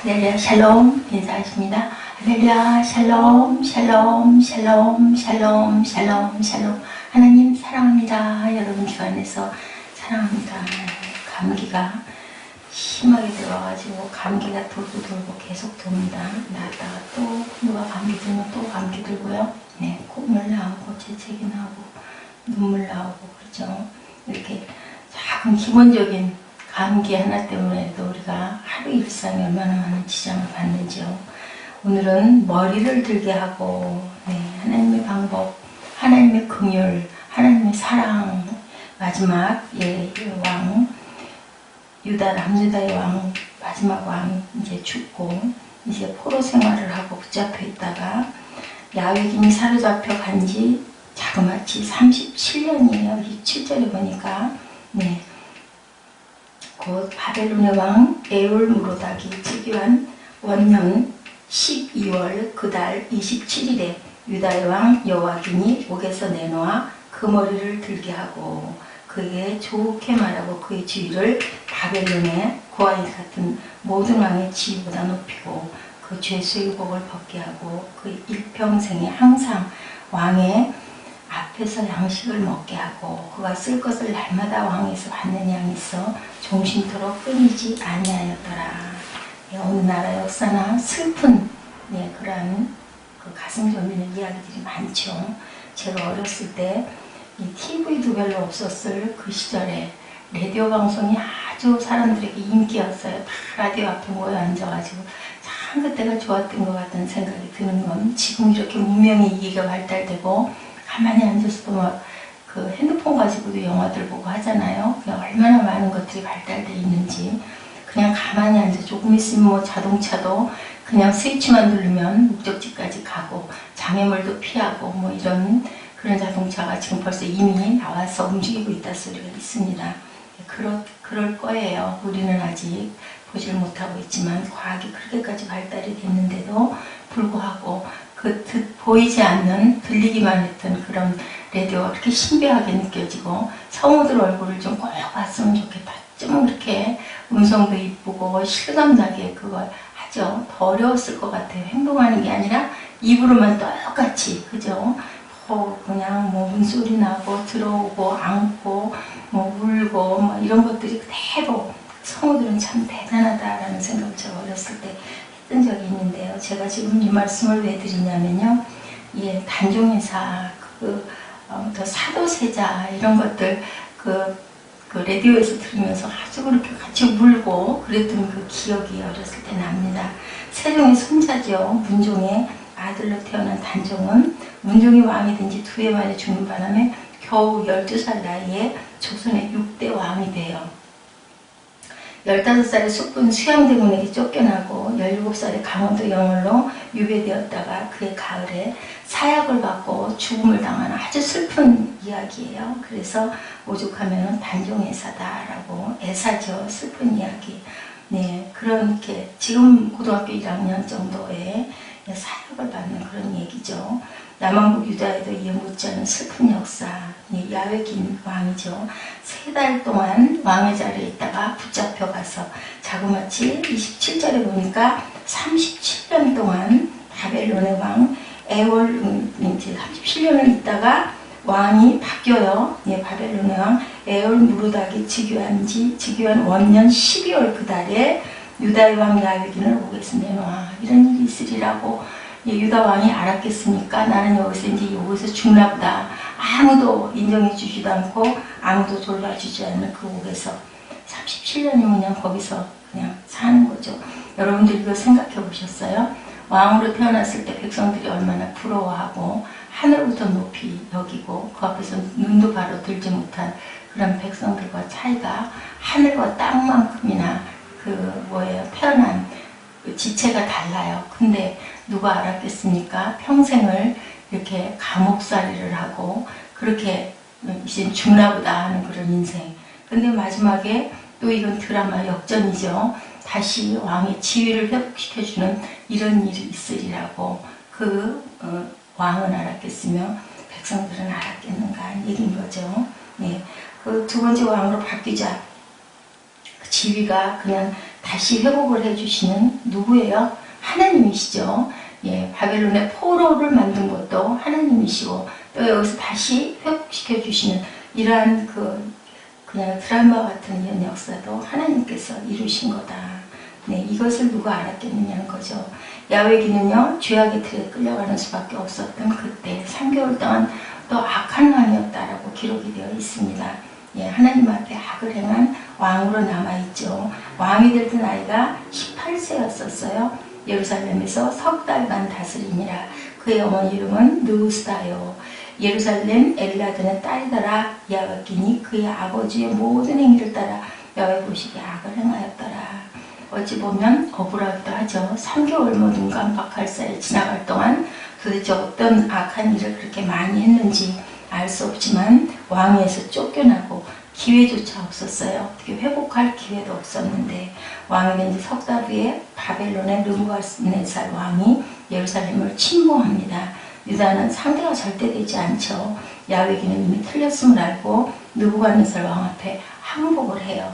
할렐루야 샬롬 인사하십니다. 할렐루야 샬롬 샬롬 샬롬 샬롬 샬롬 샬롬. 하나님 사랑합니다. 여러분 주 안에서 사랑합니다. 감기가 심하게 들어가지고 감기가 돌고 계속 돕니다. 나왔다가 또 누가 감기 들면 또 감기 들고요. 네, 콧물 나오고 재채기 나오고 눈물 나오고 그렇죠. 이렇게 작은 기본적인 감기 하나 때문에도 우리가 하루 일상에 얼마나 많은 지장을 받는지요. 오늘은 머리를 들게 하고 하나님의 방법, 하나님의 긍휼, 하나님의 사랑, 마지막 왕 유다 남유다의 왕 마지막 왕 이제 죽고 이제 포로 생활을 하고 붙잡혀 있다가 야외인이 사로잡혀 간지 자그마치 37년이에요. 7절에 보니까 곧 바벨론의 왕 에올무로닥이 즉위한 원년 12월 그달 27일에 유다의 왕 여호와긴이 옥에서 내놓아 그 머리를 들게 하고 그에게 좋게 말하고 그의 지위를 바벨론의 고아이 같은 모든 왕의 지위보다 높이고 그 죄수의 복을 벗게 하고 그의 일평생에 항상 왕의 앞에서 양식을 먹게 하고 그가 쓸 것을 날마다 왕에서 받는 양이 있어 종신토록 끊이지 아니하였더라. 어느 나라 역사나 슬픈 그러한 그 가슴 졸리는 이야기들이 많죠. 제가 어렸을 때 이 TV도 별로 없었을 그 시절에 라디오 방송이 아주 사람들에게 인기였어요. 다 라디오 앞에 모여 앉아가지고 참 그때가 좋았던 것 같다는 생각이 드는 건 지금 이렇게 문명의 이기가 발달되고 가만히 앉아서도 막 그 핸드폰 가지고도 영화들 보고 하잖아요. 얼마나 많은 것들이 발달되어 있는지 그냥 가만히 앉아 조금 있으면 뭐 자동차도 그냥 스위치만 누르면 목적지까지 가고 장애물도 피하고 뭐 이런 그런 자동차가 지금 벌써 이미 나와서 움직이고 있다 소리가 있습니다. 그럴 거예요. 우리는 아직 보지를 못하고 있지만 과학이 그렇게까지 발달이 됐는데도 불구하고 보이지 않는 들리기만 했던 그런 라디오가 그렇게 신비하게 느껴지고 성우들 얼굴을 좀 꼭 봤으면 좋겠다. 좀 이렇게 음성도 이쁘고 실감나게 그걸 하죠. 더 어려웠을 것 같아요. 행동하는 게 아니라 입으로만 똑같이 그죠? 그냥 뭐 문소리 나고 들어오고 안고 뭐 울고 뭐 이런 것들이 그대로 성우들은 참 대단하다라는 생각을 제가 어렸을 때 했던 적이 있는데요. 제가 지금 이 말씀을 왜 드리냐면요. 단종회사 더 사도세자 이런 것들 그 라디오에서 들으면서 아주 그렇게 같이 울고 그랬던 그 기억이 어렸을 때 납니다. 세종의 손자죠. 문종의 아들로 태어난 단종은 문종이 왕이 된 지 2해 만에 죽는 바람에 겨우 12살 나이에 조선의 6대 왕이 돼요. 15살에 숙군 수양대군에게 쫓겨나고 17살에 강원도 영월로 유배되었다가 그의 가을에 사약을 받고 죽음을 당하는 아주 슬픈 이야기예요. 그래서 오죽하면 단종애사다라고 애사죠. 슬픈 이야기. 그렇게 지금 고등학교 1학년 정도의 사약을 받는 그런 얘기죠. 남한국 유다에도 이에 못지않은 슬픈 역사. 야외긴 왕이죠. 3달 동안 왕의 자리에 있다가 붙잡혀 가서 자그마치 27절에 보니까 37년 동안 바벨론의 왕 이제 37년을 있다가 왕이 바뀌어요. 바벨론의 왕 에올무로닥이 즉위한 원년 12월 그 달에 유다의 왕 야외긴을 옥에서 내놓아 이런 일이 있으리라고 유다 왕이 알았겠습니까? 나는 여기서 죽나 보다. 아무도 인정해 주지도 않고 아무도 돌봐주지 않는 그 옥에서 37년이면 그냥 거기서 그냥 사는 거죠. 여러분들 이거 생각해 보셨어요? 왕으로 태어났을 때 백성들이 얼마나 부러워하고 하늘부터 높이 여기고 그 앞에서 눈도 바로 들지 못한 그런 백성들과 차이가 하늘과 땅만큼이나 태어난 그 지체가 달라요. 근데 누가 알았겠습니까? 평생을 이렇게 감옥살이를 하고 그렇게 이제 죽나보다 하는 그런 인생. 근데 마지막에 또 이건 드라마 역전이죠. 다시 왕의 지위를 회복시켜주는 이런 일이 있으리라고 왕은 알았겠으며 백성들은 알았겠는가 하는 얘기인 거죠. 그 두 번째 왕으로 바뀌자 그 지위가 그냥 다 다시 회복을 해주시는 누구예요? 하나님이시죠. 예, 바벨론의 포로를 만든 것도 하나님이시고 또 여기서 다시 회복시켜 주시는 이러한 그냥 드라마 같은 이런 역사도 하나님께서 이루신 거다. 네, 이것을 누가 알았겠느냐는 거죠. 야외기는요, 죄악의 틀에 끌려가는 수밖에 없었던 그때 3개월 동안 또 악한 왕이었다라고 기록이 되어 있습니다. 예, 하나님 앞에 악을 행한 왕으로 남아있죠. 왕이 될 때 나이가 18세였었어요. 예루살렘에서 석 달간 다스리니라. 그의 어머니 이름은 느우스다요. 예루살렘 엘라드는 딸이더라. 야외기니 그의 아버지의 모든 행위를 따라 여호와의 보시기에 악을 행하였더라. 어찌 보면 억울하기도 하죠. 3개월 눈 깜빡할 사이 지나갈 동안 도대체 어떤 악한 일을 그렇게 많이 했는지 알 수 없지만 왕위에서 쫓겨나고 기회조차 없었어요. 어떻게 회복할 기회도 없었는데 왕이 된 지 석 달 후에 바벨론의 느부갓네살 왕이 예루살렘을 침공합니다. 유다는 상대가 절대 되지 않죠. 야외기는 이미 틀렸음을 알고 느부갓네살 왕 앞에 항복을 해요.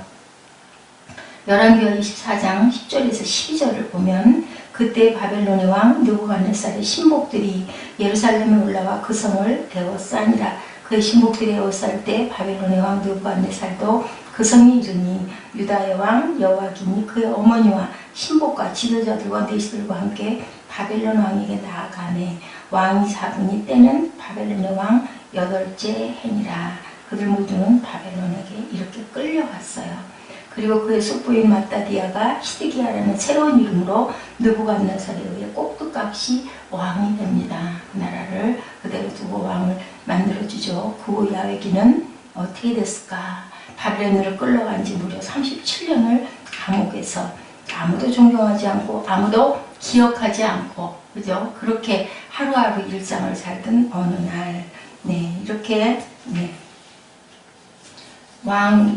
열왕기하 24장 10절에서 12절을 보면 그때 바벨론의 왕 느부갓네살의 신복들이 예루살렘에 올라와 그 성을 에워싸니라. 그의 신복들이 에워쌀 때 바벨론의 왕 느부갓네살도 그 성에 이르니 유다의 왕 여호와긴이 그의 어머니와 신복과 지도자들과 내시들과 함께 바벨론 왕에게 나아가매 왕이 잡으니 때는 바벨론의 왕 8째 해니라. 그들 모두는 바벨론에게 이렇게 끌려갔어요. 그리고 그의 숙부인 마따디아가 시드기야라는 새로운 이름으로 느부갓네살에 의해 꼭두각시 왕이 됩니다. 그 나라를 그대로 두고 왕을 만들어주죠. 그 후 야외기는 어떻게 됐을까? 바벨론으로 끌려간 지 무려 37년을 감옥에서 아무도 존경하지 않고 아무도 기억하지 않고 그죠? 그렇게 하루하루 일상을 살던 어느 날 네, 이렇게 네.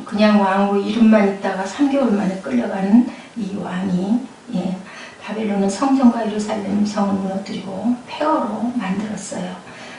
그냥 왕으로 이름만 있다가 3개월 만에 끌려가는 이 왕이 예, 바벨론은 성전과 예루살렘 성을 무너뜨리고 폐허로 만들었어요.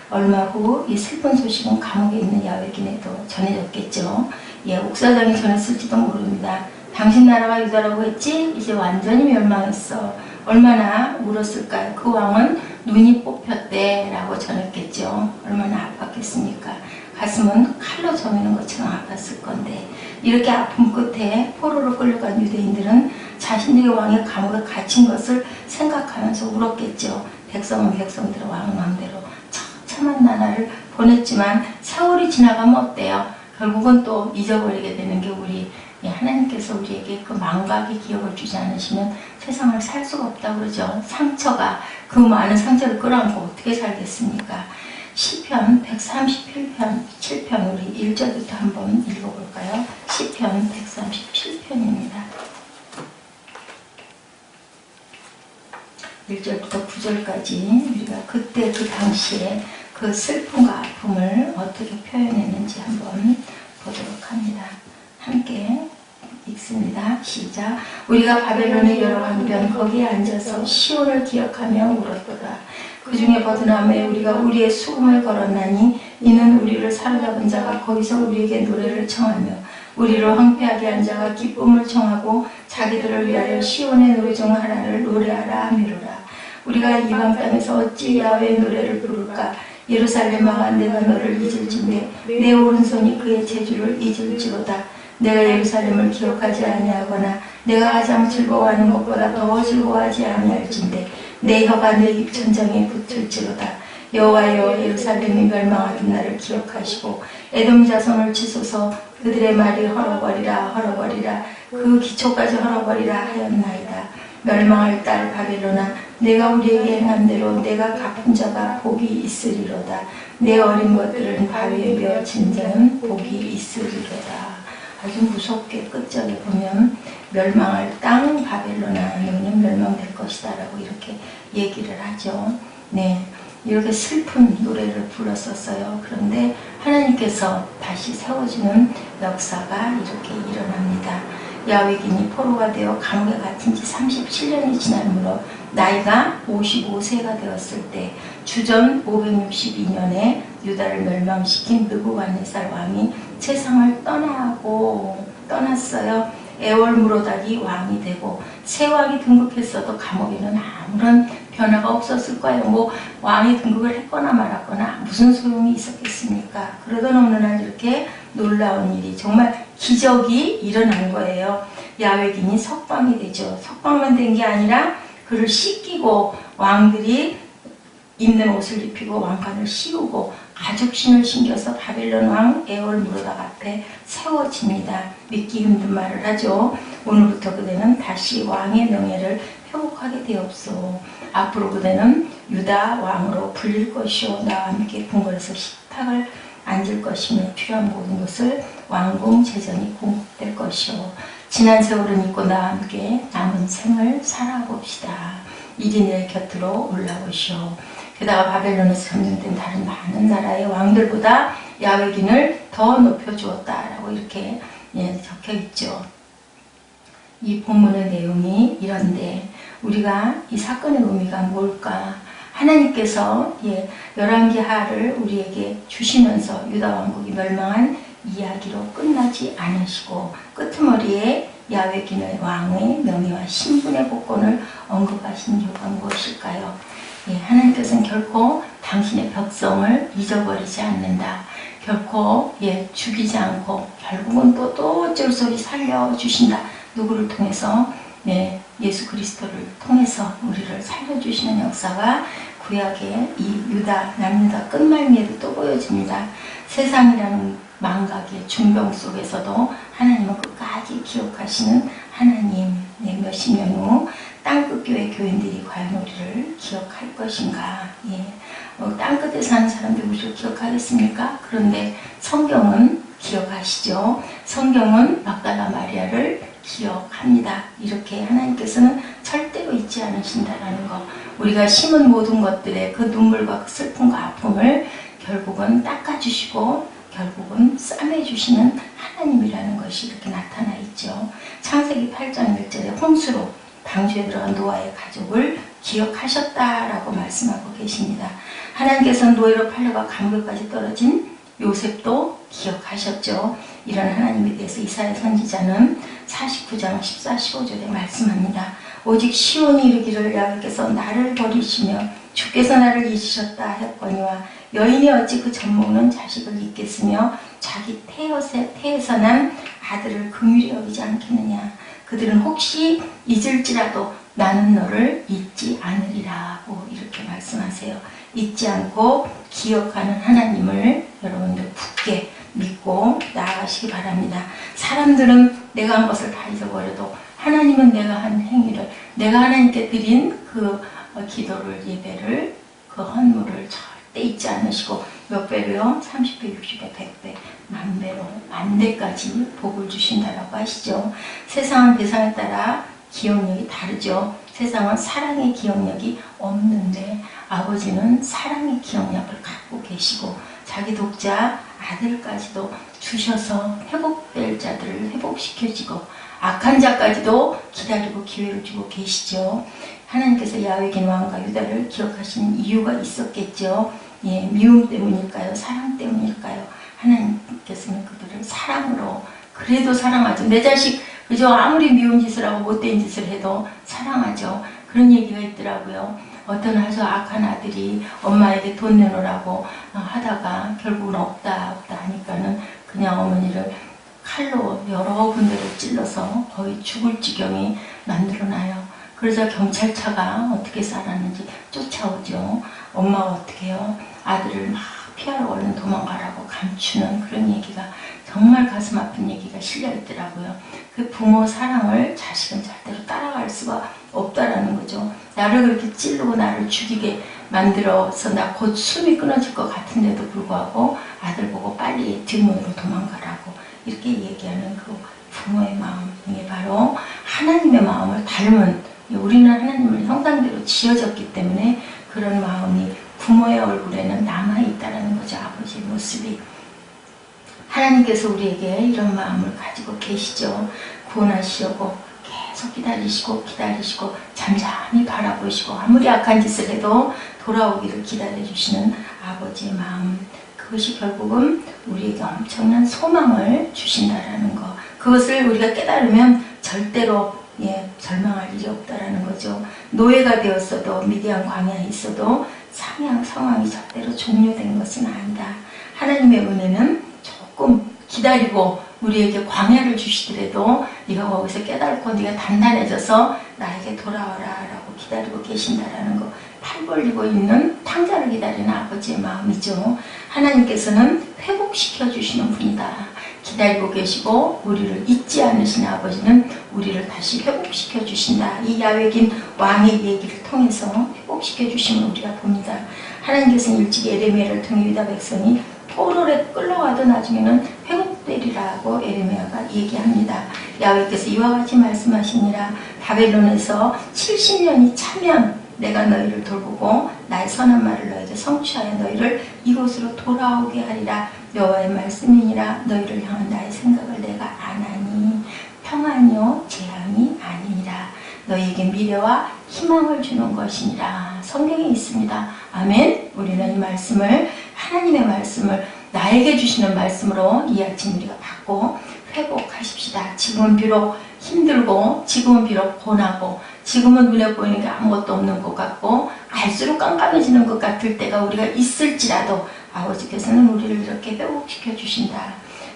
얼마 후 이 슬픈 소식은 감옥에 있는 야외긴에도 전해졌겠죠. 예, 옥사장이 전했을지도 모릅니다. 당신 나라가 유다라고 했지? 이제 완전히 멸망했어. 얼마나 울었을까요? 그 왕은 눈이 뽑혔대 라고 전했겠죠. 얼마나 아팠겠습니까? 가슴은 칼로 저미는 것처럼 아팠을 건데 이렇게 아픔 끝에 포로로 끌려간 유대인들은 자신들의 왕이 감옥에 갇힌 것을 생각하면서 울었겠죠. 백성은 백성대로 왕은 왕대로 처참한 나날을 보냈지만 세월이 지나가면 어때요? 결국은 또 잊어버리게 되는 게 우리 하나님께서 우리에게 그 망각의 기억을 주지 않으시면 세상을 살 수가 없다고 그러죠. 상처가 그 많은 상처를 끌어안고 어떻게 살겠습니까? 시편 137편 7편 우리 1절부터 한번 읽어볼까요? 시편 137편입니다. 1절부터 9절까지 우리가 그때 그 당시에 그 슬픔과 아픔을 어떻게 표현했는지 한번 보도록 합니다. 함께 읽습니다. 시작. 우리가 바벨론의 여러 강변 거기에 앉아서 시온을 기억하며 울었도다. 그 중에 버드나무에 우리가 우리의 수금을 걸었나니 이는 우리를 사로잡은 자가 거기서 우리에게 노래를 청하며 우리를 황폐하게 한 자가 기쁨을 청하고 자기들을 위하여 시온의 노래 중 하나를 노래하라 하미로라. 우리가 이방 땅에서 어찌 야훼의 노래를 부를까? 예루살렘아 내가 너를 잊을진대 내 오른손이 그의 재주를 잊을지로다. 내가 예루살렘을 기억하지 아니하거나 내가 가장 즐거워하는 것보다 더 즐거워하지 아니할진대 내 혀가 내 입천장에 붙을지로다. 여호와여 예루살렘이 멸망하던 날을 기억하시고 에돔 자손을 치소서. 그들의 말이 헐어버리라 헐어버리라 그 기초까지 헐어버리라 하였나이다. 멸망할 딸 바벨론아 내가 우리에게 행한 대로 내가 갚은 자가 복이 있으리로다. 내 어린 것들은 바위에 메어친 자는 복이 있으리로다. 아주 무섭게 끝절에 보면 멸망할 땅 바벨론아 너는 멸망될 것이다 라고 이렇게 얘기를 하죠. 네, 이렇게 슬픈 노래를 불렀었어요. 그런데 하나님께서 다시 세워주는 역사가 이렇게 일어납니다. 야외긴이 포로가 되어 감옥에 갇힌 지 37년이 지나므로 나이가 55세가 되었을 때 주전 562년에 유다를 멸망시킨 느부갓네살 왕이 세상을 떠났어요. 에월 무로닥이 왕이 되고 새 왕이 등극했어도 감옥에는 아무런 변화가 없었을 거예요. 뭐 왕이 등극을 했거나 말았거나 무슨 소용이 있었겠습니까? 그러던 어느 날 이렇게 놀라운 일이, 정말 기적이 일어난 거예요. 야외긴이 석방이 되죠. 석방만 된 게 아니라 그를 씻기고 왕들이 입는 옷을 입히고 왕관을 씌우고 가죽신을 신겨서 바벨론 왕 에월 무로닥 앞에 세워집니다. 믿기 힘든 말을 하죠. 오늘부터 그대는 다시 왕의 명예를 회복하게 되옵소. 앞으로 그대는 유다 왕으로 불릴 것이요 나와 함께 궁궐에서 식탁을 앉을 것이며 필요한 모든 것을 왕궁 재전이 공급될 것이요 지난 세월은 잊고 나와 함께 남은 생을 살아봅시다. 이리 내 곁으로 올라오시오. 게다가 바벨론에서 점령된 다른 많은 나라의 왕들보다 야외긴을 더 높여주었다라고 이렇게 적혀 있죠. 이 본문의 내용이 이런데 우리가 이 사건의 의미가 뭘까? 하나님께서 열왕기하를 우리에게 주시면서 유다 왕국이 멸망한 이야기로 끝나지 않으시고 끄트머리에 야외긴의 왕의 명예와 신분의 복권을 언급하신 이유가 무엇일까요? 하나님께서는 결코 당신의 백성을 잊어버리지 않는다. 결코 죽이지 않고 결국은 또 어쩔 수 없이 살려주신다. 누구를 통해서? 예수 그리스도를 통해서 우리를 살려주시는 역사가 구약의 이 유다, 남유다 끝말미에도 또 보여집니다. 세상이라는 망각의 중병 속에서도 하나님은 끝까지 기억하시는 하나님. 몇십 년 후 땅끝 교회 교인들이 과연 우리를 기억할 것인가? 땅끝에 사는 사람들이 우리를 기억하겠습니까? 그런데 성경은 기억하시죠? 성경은 막달라 마리아를 기억합니다. 이렇게 하나님께서는 절대로 잊지 않으신다라는 거. 우리가 심은 모든 것들의 그 눈물과 그 슬픔과 아픔을 결국은 닦아주시고 결국은 싸매주시는 하나님이라는 것이 이렇게 나타나 있죠. 창세기 8장 1절에 홍수로 방주에 들어간 노아의 가족을 기억하셨다라고 말씀하고 계십니다. 하나님께서는 노예로 팔려가 감옥까지 떨어진 요셉도 기억하셨죠. 이런 하나님에 대해서 이사야 선지자는 49장 14, 15절에 말씀합니다. 오직 시온이 이르기를 야훼께서 나를 버리시며 주께서 나를 잊으셨다 하였거니와 여인이 어찌 그 젖먹는 자식을 잊겠으며 자기 태에서 난 아들을 긍휼히 여기지 않겠느냐. 그들은 혹시 잊을지라도 나는 너를 잊지 않으리라고 이렇게 말씀하세요. 잊지 않고 기억하는 하나님을 여러분들 굳게 믿고 나아가시기 바랍니다. 사람들은 내가 한 것을 다 잊어버려도 하나님은 내가 한 행위를, 내가 하나님께 드린 그 기도를, 예배를, 그 헌물을 절대 잊지 않으시고 몇 배로요? 30배, 60배, 100배, 만배로, 만대까지 복을 주신다라고 하시죠. 세상은 대상에 따라 기억력이 다르죠. 세상은 사랑의 기억력이 없는데 아버지는 사랑의 기억력을 갖고 계시고 자기 독자 아들까지도 주셔서 회복될 자들을 회복시켜주고 악한 자까지도 기다리고 기회를 주고 계시죠. 하나님께서 야훼긴 왕과 유다를 기억하시는 이유가 있었겠죠. 미움 때문일까요? 사랑 때문일까요? 하나님께서는 그들을 사랑으로, 그래도 사랑하죠. 내 자식 그저 아무리 미운 짓을 하고 못된 짓을 해도 사랑하죠. 그런 얘기가 있더라고요. 어떤 아주 악한 아들이 엄마에게 돈 내놓으라고 하다가 결국은 없다 하니까는 그냥 어머니를 칼로 여러 군데를 찔러서 거의 죽을 지경이 만들어놔요. 그러자 경찰차가 어떻게 살았는지 쫓아오죠. 엄마가 어떻게 해요? 아들을 막 피하러 얼른 도망가라고 감추는 그런 얘기가, 정말 가슴 아픈 얘기가 실려 있더라고요. 그 부모 사랑을 자식은 절대로 따라갈 수가 없다라는 거죠. 나를 그렇게 찌르고 나를 죽이게 만들어서 나 곧 숨이 끊어질 것 같은데도 불구하고 아들 보고 빨리 뒷문으로 도망가라고 이렇게 얘기하는 그 부모의 마음, 이게 바로 하나님의 마음을 닮은, 우리는 하나님을 형상대로 지어졌기 때문에 그런 마음이 부모의 얼굴에는 남아있다는 거죠. 아버지의 모습이. 하나님께서 우리에게 이런 마음을 가지고 계시죠. 구원하시려고 계속 기다리시고 잠잠히 바라보시고 아무리 악한 짓을 해도 돌아오기를 기다려주시는 아버지의 마음, 그것이 결국은 우리에게 엄청난 소망을 주신다라는 거. 그것을 우리가 깨달으면 절대로 절망할 일이 없다라는 거죠. 노예가 되었어도 미디안 광야에 있어도 상황이 절대로 종료된 것은 아니다. 하나님의 은혜는 조금 기다리고 우리에게 광야를 주시더라도 네가 거기서 깨닫고 네가 단단해져서 나에게 돌아와라 라고 기다리고 계신다라는 거. 팔 벌리고 있는 탕자를 기다리는 아버지의 마음이죠. 하나님께서는 회복시켜 주시는 분이다. 기다리고 계시고 우리를 잊지 않으시는 아버지는 우리를 다시 회복시켜 주신다. 이 야외긴 왕의 얘기를 통해서 회복시켜 주심을 우리가 봅니다. 하나님께서는 일찍 에레미야를 통해 유다 백성이 포로에 끌려가도 나중에는 회복되리라고 에레미야가 얘기합니다. 야훼께서 이와 같이 말씀하시니라. 바벨론에서 70년이 차면 내가 너희를 돌보고 나의 선한 말을 너에게 성취하여 너희를 이곳으로 돌아오게 하리라. 여호와의 말씀이니라. 너희를 향한 나의 생각을 내가 아나니 평안이요 재앙이 아니니라. 너희에게 미래와 희망을 주는 것이니라. 성경에 있습니다. 아멘. 우리는 이 말씀을, 하나님의 말씀을 나에게 주시는 말씀으로 이 아침 우리가 받고 회복하십시다. 지금은 비록 힘들고, 지금은 비록 고나고, 지금은 눈에 보이는 게 아무것도 없는 것 같고, 갈수록 깜깜해지는 것 같을 때가 우리가 있을지라도 아버지께서는 우리를 이렇게 회복시켜 주신다.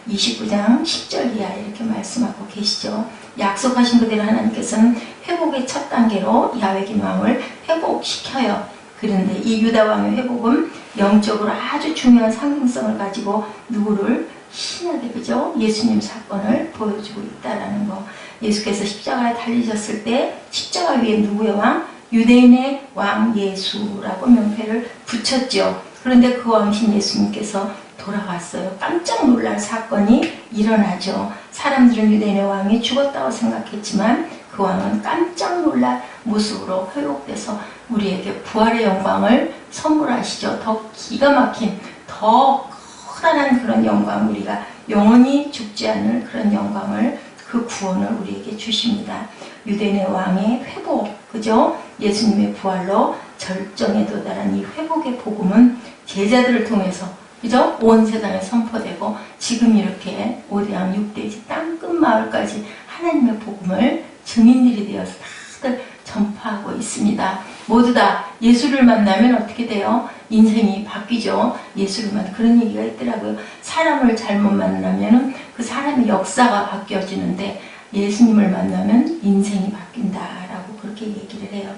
29장 10절 이하 이렇게 말씀하고 계시죠. 약속하신 그대로 하나님께서는 회복의 첫 단계로 야훼긴 왕을 회복시켜요. 그런데 이 유다 왕의 회복은 영적으로 아주 중요한 상징성을 가지고 누구를 신하게, 그죠? 예수님 사건을 보여주고 있다라는 거. 예수께서 십자가에 달리셨을 때 십자가 위에 누구의 왕? 유대인의 왕 예수라고 명패를 붙였죠. 그런데 그 왕신 예수님께서 돌아왔어요. 깜짝 놀랄 사건이 일어나죠. 사람들은 유대인의 왕이 죽었다고 생각했지만 그 왕은 깜짝 놀랄 모습으로 회복돼서 우리에게 부활의 영광을 선물하시죠. 더 기가 막힌, 더 커다란 그런 영광, 우리가 영원히 죽지 않을 그런 영광을, 그 구원을 우리에게 주십니다. 유대인의 왕의 회복, 그죠? 예수님의 부활로 절정에 도달한 이 회복의 복음은 제자들을 통해서, 그죠? 온 세상에 선포되고 지금 이렇게 5대양 6대지 땅끝 마을까지 하나님의 복음을 증인들이 되어서 다들 전파하고 있습니다. 모두 다 예수를 만나면 어떻게 돼요? 인생이 바뀌죠. 예수를 만나, 그런 얘기가 있더라고요. 사람을 잘못 만나면 그 사람의 역사가 바뀌어지는데 예수님을 만나면 인생이 바뀐다라고 그렇게 얘기를 해요.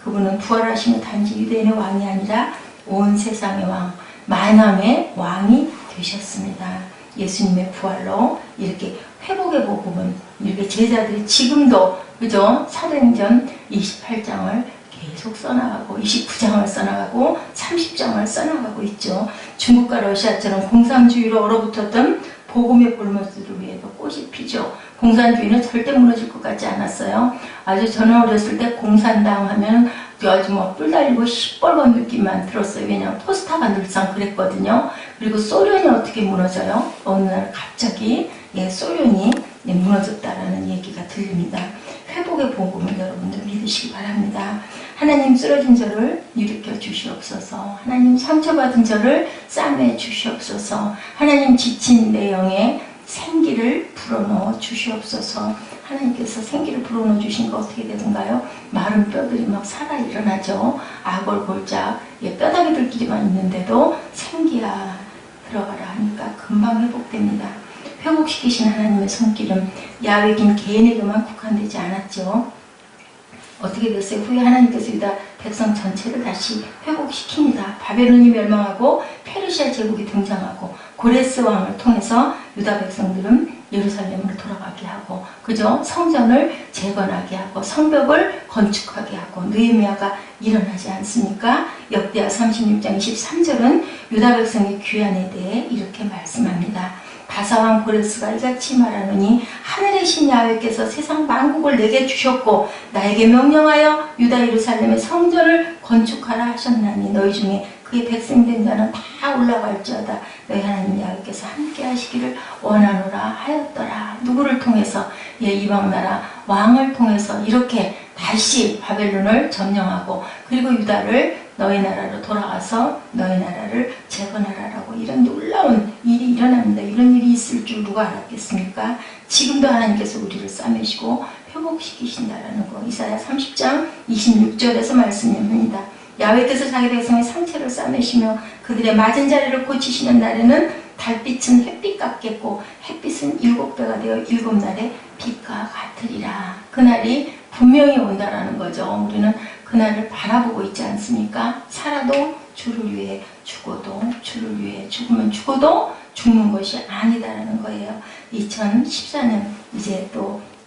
그분은 부활하시는 단지 유대인의 왕이 아니라 온 세상의 왕, 만왕의 왕이 되셨습니다. 예수님의 부활로 이렇게 회복의 복음은 이렇게 제자들이 지금도, 그죠? 사도행전 28장을 계속 써나가고 29장을 써나가고 30장을 써나가고 있죠. 중국과 러시아처럼 공산주의로 얼어붙었던 복음의 볼모습을 위해서 꽃이 피죠. 공산주의는 절대 무너질 것 같지 않았어요. 아주 저는 어렸을 때 공산당 하면 아주 뿔 달리고 시뻘건 느낌만 들었어요. 왜냐하면 포스타가 늘상 그랬거든요. 그리고 소련이 어떻게 무너져요? 어느 날 갑자기 소련이 무너졌다라는 얘기가 들립니다. 회복의 복음을 여러분들 믿으시기 바랍니다. 하나님 쓰러진 저를 일으켜 주시옵소서. 하나님 상처받은 저를 싸매 주시옵소서. 하나님 지친 내 영에 생기를 불어넣어 주시옵소서. 하나님께서 생기를 불어넣어 주신 거 어떻게 되던가요? 마른 뼈들이 막 살아 일어나죠. 아골골짝, 뼈다귀들끼리만 있는데도 생기가 들어가라 하니까 금방 회복됩니다. 회복시키신 하나님의 손길은 야훼긴 개인에게만 국한되지 않았죠. 어떻게 됐어요? 후에 하나님께서 유다 백성 전체를 다시 회복시킵니다. 바벨론이 멸망하고 페르시아 제국이 등장하고 고레스 왕을 통해서 유다 백성들은 예루살렘으로 돌아가게 하고, 그죠? 성전을 재건하게 하고 성벽을 건축하게 하고 느헤미야가 일어나지 않습니까? 역대하 36장 23절은 유다 백성의 귀환에 대해 이렇게 말씀합니다. 바사왕 고레스가 이같이 말하노니 하늘의 신 야훼께서 세상 만국을 내게 주셨고 나에게 명령하여 유다 예루살렘의 성전을 건축하라 하셨나니 너희 중에 그의 백성된 자는 다 올라갈지어다. 너희 하나님 야훼께서 함께 하시기를 원하노라 하였더라. 누구를 통해서? 이방나라 왕을 통해서 이렇게 다시 바벨론을 점령하고 그리고 유다를 너희 나라로 돌아가서 너희 나라를 재건하라라고 이런 놀라운 일이 일어납니다. 이런 일이 있을 줄 누가 알았겠습니까? 지금도 하나님께서 우리를 싸매시고 회복시키신다라는 거 이사야 30장 26절에서 말씀합니다. 야훼께서 자기 백성의 상처를 싸매시며 그들의 맞은 자리를 고치시는 날에는 달빛은 햇빛 같겠고 햇빛은 7배가 되어 7날의 빛과 같으리라. 그날이 분명히 온다라는 거죠. 우리는 그날을 바라보고 있지 않습니까? 살아도 주를 위해 죽어도 주를 위해 죽으면 죽어도 죽는 것이 아니다라는 거예요. 2014년 이제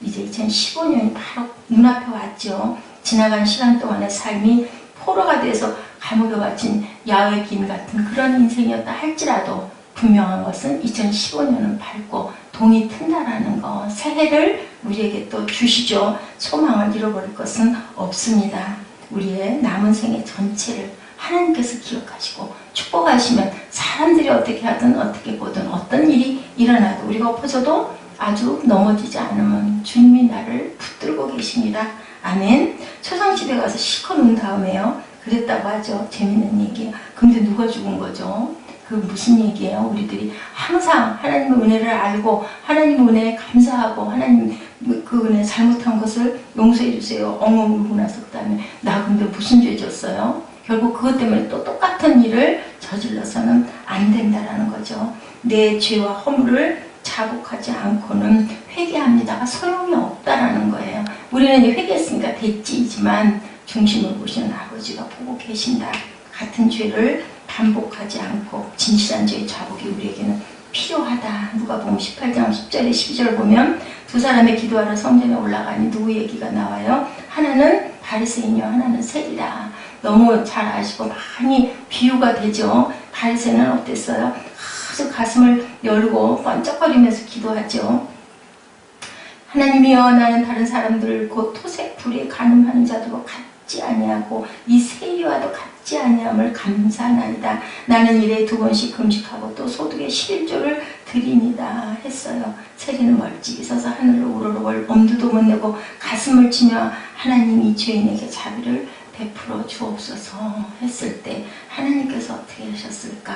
2015년이 바로 눈앞에 왔죠. 지나간 시간 동안의 삶이 포로가 돼서 감옥에 갇힌 야훼긴 같은 그런 인생이었다 할지라도 분명한 것은 2015년은 밝고 동이 튼다라는 거. 새해를 우리에게 또 주시죠. 소망을 잃어버릴 것은 없습니다. 우리의 남은 생애 전체를 하나님께서 기억하시고 축복하시면 사람들이 어떻게 하든 어떻게 보든 어떤 일이 일어나도 우리가 엎어져도 아주 넘어지지 않으면 주님이 나를 붙들고 계십니다. 아멘. 초상집에 가서 실컷 운 다음에요. 그랬다고 하죠. 재밌는 얘기예요. 근데 누가 죽은 거죠? 그 무슨 얘기예요? 우리들이 항상 하나님의 은혜를 알고 하나님 은혜에 감사하고 하나님 그 은혜 잘못한 것을 용서해 주세요. 엉엉 울고 나서 그 다음에 나 근데 무슨 죄 졌어요? 결국 그것 때문에 또 똑같은 일을 저질러서는 안 된다라는 거죠. 내 죄와 허물을 자복하지 않고는 회개합니다가 소용이 없다라는 거예요. 우리는 이제 회개했으니까 됐지지만 중심을 보시는 아버지가 보고 계신다. 같은 죄를 반복하지 않고 진실한 죄의 자복이 우리에게는 필요하다. 누가복음 18장 10절에 12절 보면 두 사람의 기도하러 성전에 올라가니 누구 얘기가 나와요? 하나는 바리새인이요 하나는 세리라. 너무 잘 아시고 많이 비유가 되죠. 바리새인은 어땠어요? 아주 가슴을 열고 번쩍거리면서 기도하죠. 하나님이여 나는 다른 사람들 곧 토색 불에 간음하는 자들과 같지 아니하고 이 세리와도 같지 아니함을 감사하나이다. 나는 일에 2번씩 금식하고 또 소득의 11조를 드립니다 했어요. 세리는 멀찍이 서서 하늘로 우러러볼 엄두도 못 내고 가슴을 치며 하나님 이 죄인에게 자비를 베풀어 주옵소서 했을 때 하나님께서 어떻게 하셨을까?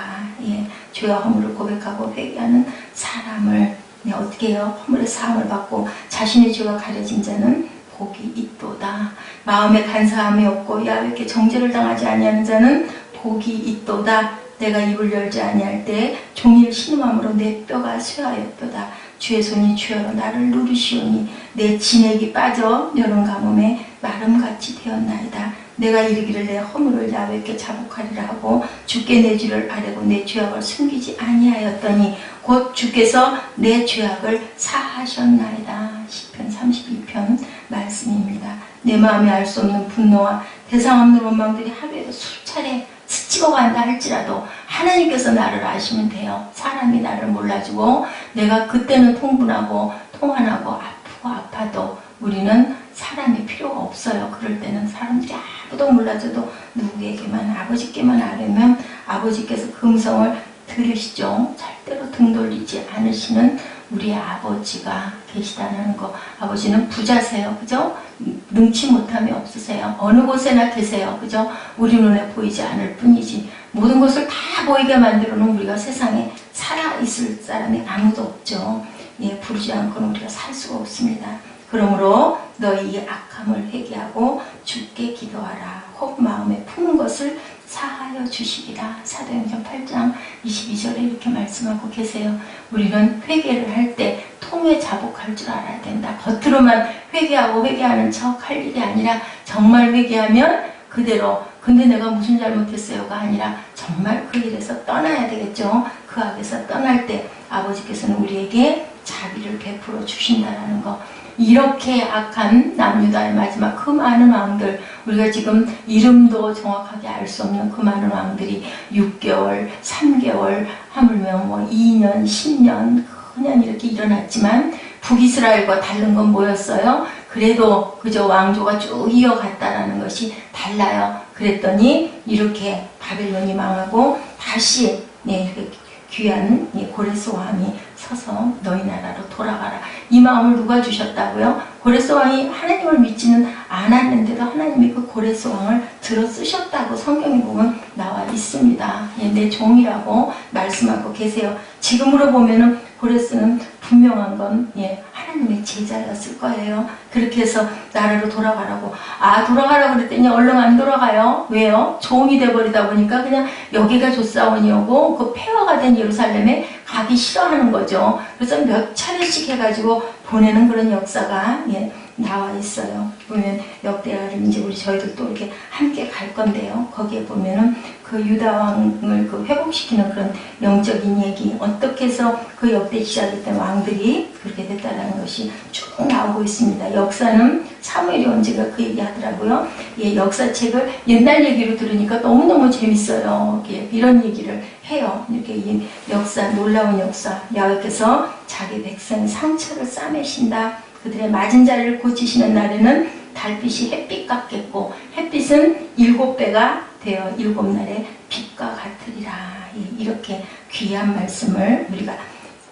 예, 죄와 허물을 고백하고 회개하는 사람을 어떻게 해요? 허물의 사함을 받고 자신의 죄가 가려진 자는 복이 있도다. 마음에 간사함이 없고 야훼께 정죄를 당하지 아니하는 자는 복이 있도다. 내가 입을 열지 아니할 때 종일 신음함으로 내 뼈가 쇠하였도다. 주의 손이 주여로 나를 누르시오니 내 진액이 빠져 여름 가뭄에 마름같이 되었나이다. 내가 이르기를 내 허물을 야훼께 자복하리라 하고 주께 내 죄를 아뢰고 내 죄악을 숨기지 아니하였더니 곧 주께서 내 죄악을 사하셨나이다. 시편 32편 말씀입니다. 내 마음에 알 수 없는 분노와 대상 없는 원망들이 하루에도 수차례 스치고 간다 할지라도 하나님께서 나를 아시면 돼요. 사람이 나를 몰라주고 내가 그때는 통분하고 통환하고 아프고 아파도 우리는 사람이 필요가 없어요. 그럴 때는 사람들이 아무도 몰라줘도 누구에게만 아버지께만 알으면 아버지께서 그 음성을 들으시죠. 절대로 등 돌리지 않으시는 우리 아버지가 계시다는 거. 아버지는 부자세요. 그죠? 능치 못함이 없으세요. 어느 곳에나 계세요. 그죠? 우리 눈에 보이지 않을 뿐이지 모든 것을 다 보이게 만들어 놓은 우리가 세상에 살아있을 사람이 아무도 없죠. 예, 부르지 않고는 우리가 살 수가 없습니다. 그러므로 너희의 악함을 회개하고 주께 기도하라. 혹 마음에 품은 것을 사하여 주시리라. 사도행전 8장 22절에 이렇게 말씀하고 계세요. 우리는 회개를 할 때 통에 자복할 줄 알아야 된다. 겉으로만 회개하고 회개하는 척 할 일이 아니라 정말 회개하면 그대로 근데 내가 무슨 잘못했어요가 아니라 정말 그 일에서 떠나야 되겠죠. 그 악에서 떠날 때 아버지께서는 우리에게 자비를 베풀어 주신다라는 거. 이렇게 악한 남유다의 마지막 그 많은 왕들, 우리가 지금 이름도 정확하게 알 수 없는 그 많은 왕들이 6개월, 3개월, 하물며 2년, 10년 그냥 이렇게 일어났지만 북이스라엘과 다른 건 뭐였어요? 그래도 그저 왕조가 쭉 이어갔다라는 것이 달라요. 그랬더니 이렇게 바벨론이 망하고 다시 이렇게 귀한 고레스 왕이 서서 너희 나라로 돌아가라. 이 마음을 누가 주셨다고요? 고레스 왕이 하나님을 믿지는 않았는데도 하나님이 그 고레스 왕을 들어 쓰셨다고 성경에 보면 나와 있습니다. 예, 내 종이라고 말씀하고 계세요. 지금으로 보면은 고레스는 분명한 건 하나님의 제자였을 거예요. 그렇게 해서 나라로 돌아가라고. 돌아가라고 그랬더니 얼른 안 돌아가요. 왜요? 종이 돼버리다 보니까 그냥 여기가 조사원이오고 그 폐허가 된 예루살렘에 가기 싫어하는 거죠. 그래서 몇 차례씩 해가지고 보내는 그런 역사가 나와 있어요. 보면 역대하를 이제 저희들 또 이렇게 함께 갈 건데요. 거기에 보면은 그 유다 왕을 그 회복시키는 그런 영적인 얘기, 어떻게 해서 그 역대 시작했던 왕들이 그렇게 됐다는 것이 쭉 나오고 있습니다. 역사는 사무엘이 언제가 그 얘기 하더라고요. 역사책을 옛날 얘기로 들으니까 너무너무 재밌어요. 이런 얘기를 해요. 이렇게 이 역사, 놀라운 역사, 야훼께서 자기 백성 상처를 싸매신다. 그들의 맞은 자리를 고치시는 날에는 달빛이 햇빛 같겠고 햇빛은 7배가 되어 7날의 빛과 같으리라. 이렇게 귀한 말씀을 우리가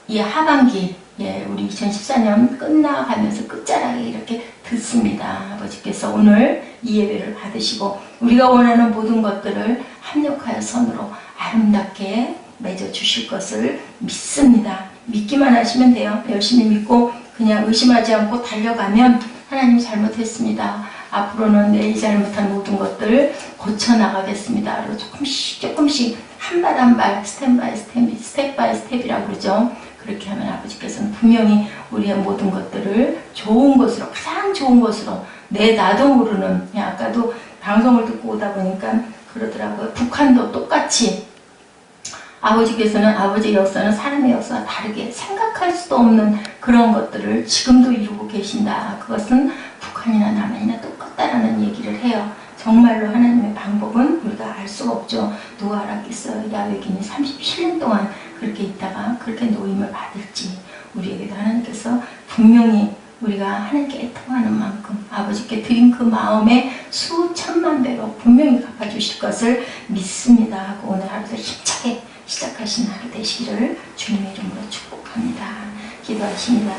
이 하반기 우리 2014년 끝나가면서 끝자락에 이렇게 듣습니다. 아버지께서 오늘 이 예배를 받으시고 우리가 원하는 모든 것들을 합력하여 선으로 아름답게 맺어 주실 것을 믿습니다. 믿기만 하시면 돼요. 열심히 믿고 그냥 의심하지 않고 달려가면 하나님 잘못했습니다. 앞으로는 내일 잘못한 모든 것들 고쳐나가겠습니다. 그리고 조금씩 한 발 한 발 스텝 바이 스텝이라고 그러죠. 그렇게 하면 아버지께서는 분명히 우리의 모든 것들을 좋은 것으로, 가장 좋은 것으로, 나도 모르는, 아까도 방송을 듣고 오다 보니까 그러더라고요. 북한도 똑같이 아버지께서는 아버지의 역사는 사람의 역사와 다르게 생각할 수도 없는 그런 것들을 지금도 이루고 계신다. 그것은 북한이나 남한이나 똑같다라는 얘기를 해요. 정말로 하나님의 방법은 우리가 알 수가 없죠. 누가 알았겠어요. 야훼인이 37년 동안 그렇게 있다가 그렇게 노임을 받을지. 우리에게도 하나님께서 분명히 우리가 하나님께 애통하는 만큼 아버지께 드린 그 마음에 수천만 배로 분명히 갚아주실 것을 믿습니다 하고 오늘 하루도 힘차게 시작하신 하루 되시기를 주님의 이름으로 축복합니다. 기도하십니다.